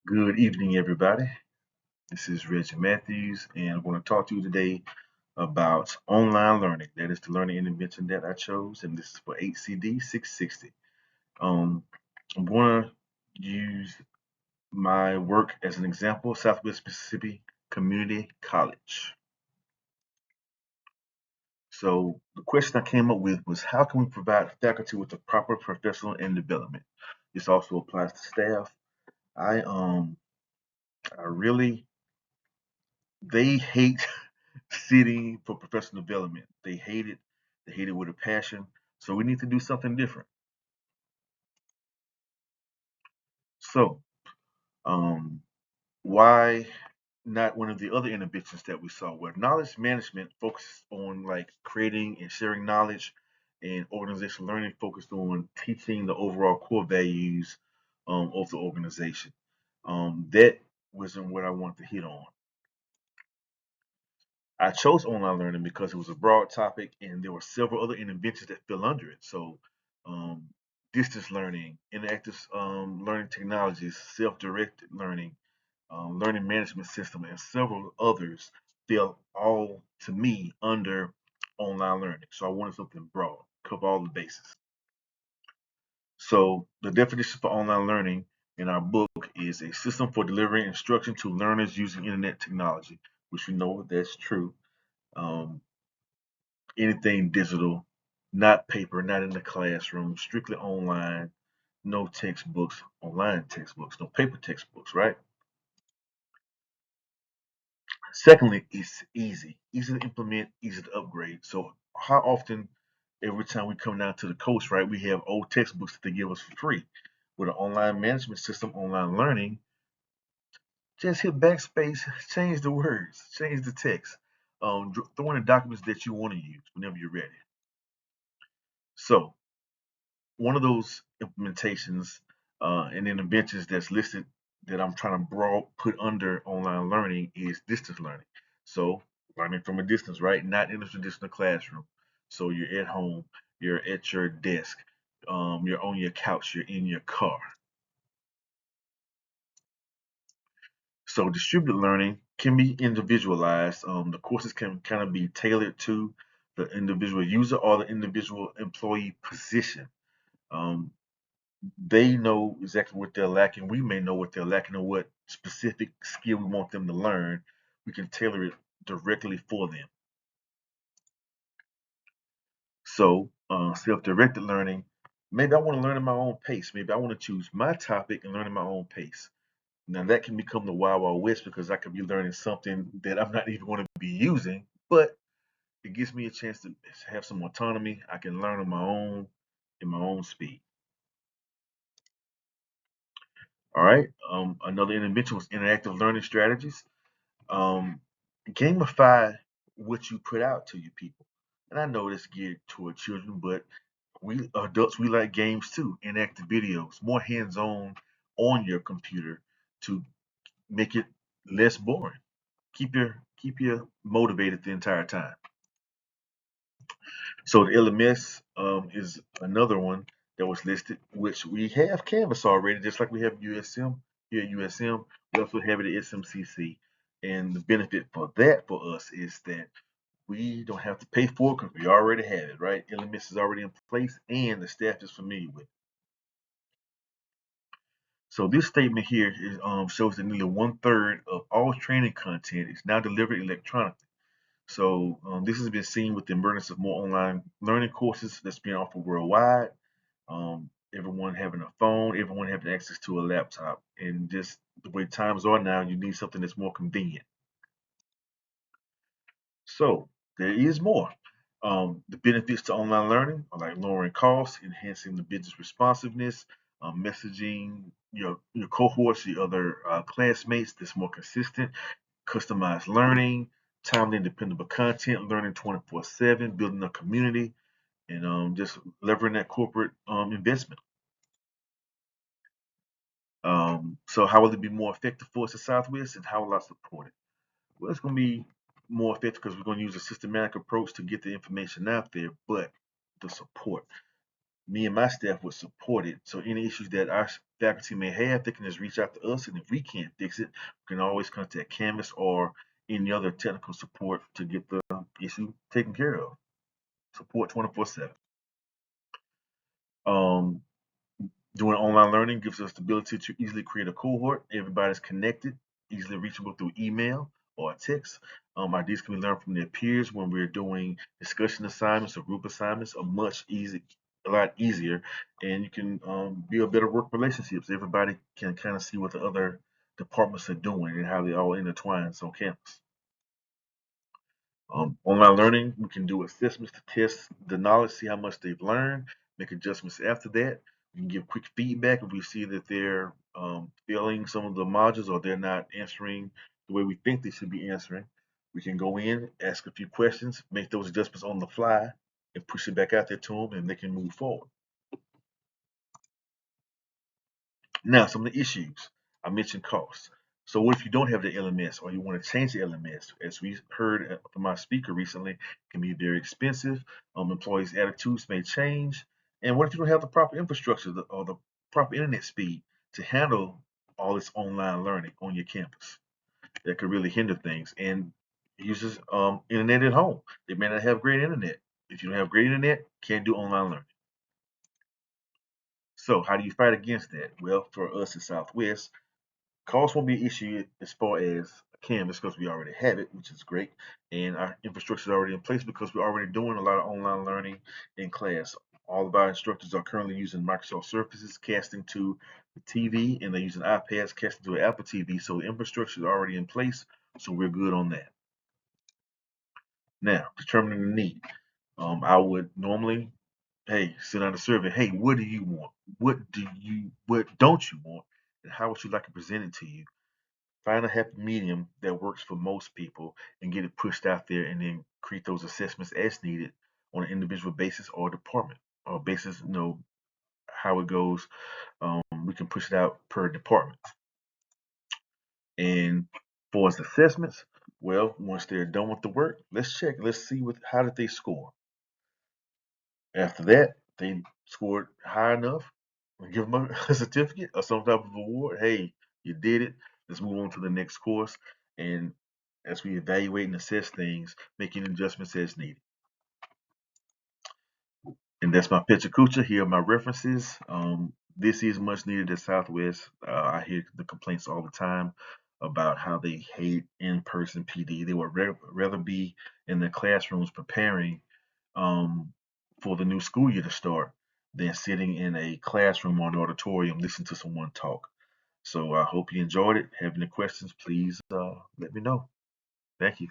Good evening, everybody. This is Reggie Matthews, and I'm going to talk to you today about online learning. That is the learning intervention that I chose, and this is for HCD 660. Um, I'm going to use my work as an example, Southwest Mississippi Community College. So the question I came up with was how can we provide faculty with the proper professional and development? This also applies to staff. I um I really they hate sitting for professional development. They hate it. They hate it with a passion. So we need to do something different. So, um, why not one of the other interventions that we saw where knowledge management focused on like creating and sharing knowledge and organizational learning focused on teaching the overall core values of the organization. That wasn't what I wanted to hit on. I chose online learning because it was a broad topic and there were several other interventions that fell under it. So, um, distance learning, interactive learning technologies, self directed learning, learning management system, and several others fell all to me under online learning. So, I wanted something broad, cover all the bases. So, the definition for online learning in our book is a system for delivering instruction to learners using internet technology, which we know that's true. Um, Anything digital, not paper, not in the classroom, strictly online, no textbooks, online textbooks, no paper textbooks, right? Secondly, it's easy to implement, easy to upgrade. So how often, every time we come down to the coast, right, we have old textbooks that they give us for free. With an online management system, online learning, just hit backspace, change the words, change the text, throw in the documents that you want to use whenever you're ready. So one of those implementations and interventions that's listed that I'm trying to put under online learning is distance learning. So learning from a distance, right? Not in a traditional classroom. So you're at home, you're at your desk, you're on your couch, you're in your car. So distributed learning can be individualized. The courses can kind of be tailored to the individual user or the individual employee position. Um, they know exactly what they're lacking. We may know what they're lacking and what specific skill we want them to learn. We can tailor it directly for them. So, self-directed learning, maybe I want to learn at my own pace. Maybe I want to choose my topic and learn at my own pace. Now, that can become the wild, wild west because I could be learning something that I'm not even going to be using, but it gives me a chance to have some autonomy. I can learn on my own, in my own speed. All right. Another intervention was interactive learning strategies. um, Gamify what you put out to your people. And I know this geared toward children, but we adults we like games too, interactive videos, more hands-on your computer to make it less boring. Keep you motivated the entire time. So the LMS is another one that was listed, which we have Canvas already, just like we have USM here at USM. We also have it at SMCC. And the benefit for that for us is that we don't have to pay for it because we already have it, right? LMS is already in place and the staff is familiar with it. So this statement here shows that nearly one-third of all training content is now delivered electronically. So this has been seen with the emergence of more online learning courses that's being offered worldwide. Everyone having a phone, everyone having access to a laptop, and just the way times are now, you need something that's more convenient. So there is more. The benefits to online learning are like lowering costs, enhancing the business responsiveness, messaging your cohorts, your other classmates that's more consistent, customized learning, timely and dependable content, learning 24/7, building a community, and just leveraging that corporate investment. So how will it be more effective for us at Southwest, and how will I support it? Well, it's going to be more effective because we're going to use a systematic approach to get the information out there, but the support. me and my staff would support it. So any issues that our faculty may have, they can just reach out to us, and if we can't fix it, we can always contact Canvas or any other technical support to get the issue taken care of. Support 24/7. Um, Doing online learning gives us the ability to easily create a cohort. Everybody's connected, easily reachable through email or text. Ideas can be learned from their peers when we're doing discussion assignments or group assignments are a lot easier, and you can build better work relationships. Everybody can kind of see what the other departments are doing and how they all intertwine on campus. Online learning, we can do assessments to test the knowledge, see how much they've learned, make adjustments after that. We can give quick feedback if we see that they're failing some of the modules or they're not answering the way we think they should be answering. We can go in, ask a few questions, make those adjustments on the fly, and push it back out there to them, and they can move forward. Now, some of the issues I mentioned costs. So, what if you don't have the LMS or you want to change the LMS? As we heard from our speaker recently, it can be very expensive. Employees' attitudes may change. And what if you don't have the proper infrastructure or the proper internet speed to handle all this online learning on your campus? That could really hinder things. And users internet at home, they may not have great internet. If you don't have great internet, can't do online learning. So, how do you fight against that? Well, for us at Southwest, cost won't be an issue as far as Canvas because we already have it, which is great, and our infrastructure is already in place because we're already doing a lot of online learning in class. All of our instructors are currently using Microsoft Surfaces, casting to the TV, and they're using iPads, casting to an Apple TV. So the infrastructure is already in place, so we're good on that. Now, determining the need. I would normally, hey, send out a survey. Hey, what do you want? What don't you want? And how would you like it presented to you? Find a happy medium that works for most people and get it pushed out there and then create those assessments as needed on an individual basis or department or basis, how it goes. We can push it out per department. And for as assessments, well, once they're done with the work, let's check. Let's see how did they score. After that, they scored high enough. We give them a certificate or some type of award. Hey, you did it. Let's move on to the next course. And as we evaluate and assess things, making adjustments as needed. And that's my Pecha Kucha. Here are my references. This is much needed at Southwest. I hear the complaints all the time about how they hate in-person PD. They would rather be in their classrooms preparing um, for the new school year to start than sitting in a classroom or an auditorium listening to someone talk. So I hope you enjoyed it. Have any questions, please let me know. Thank you.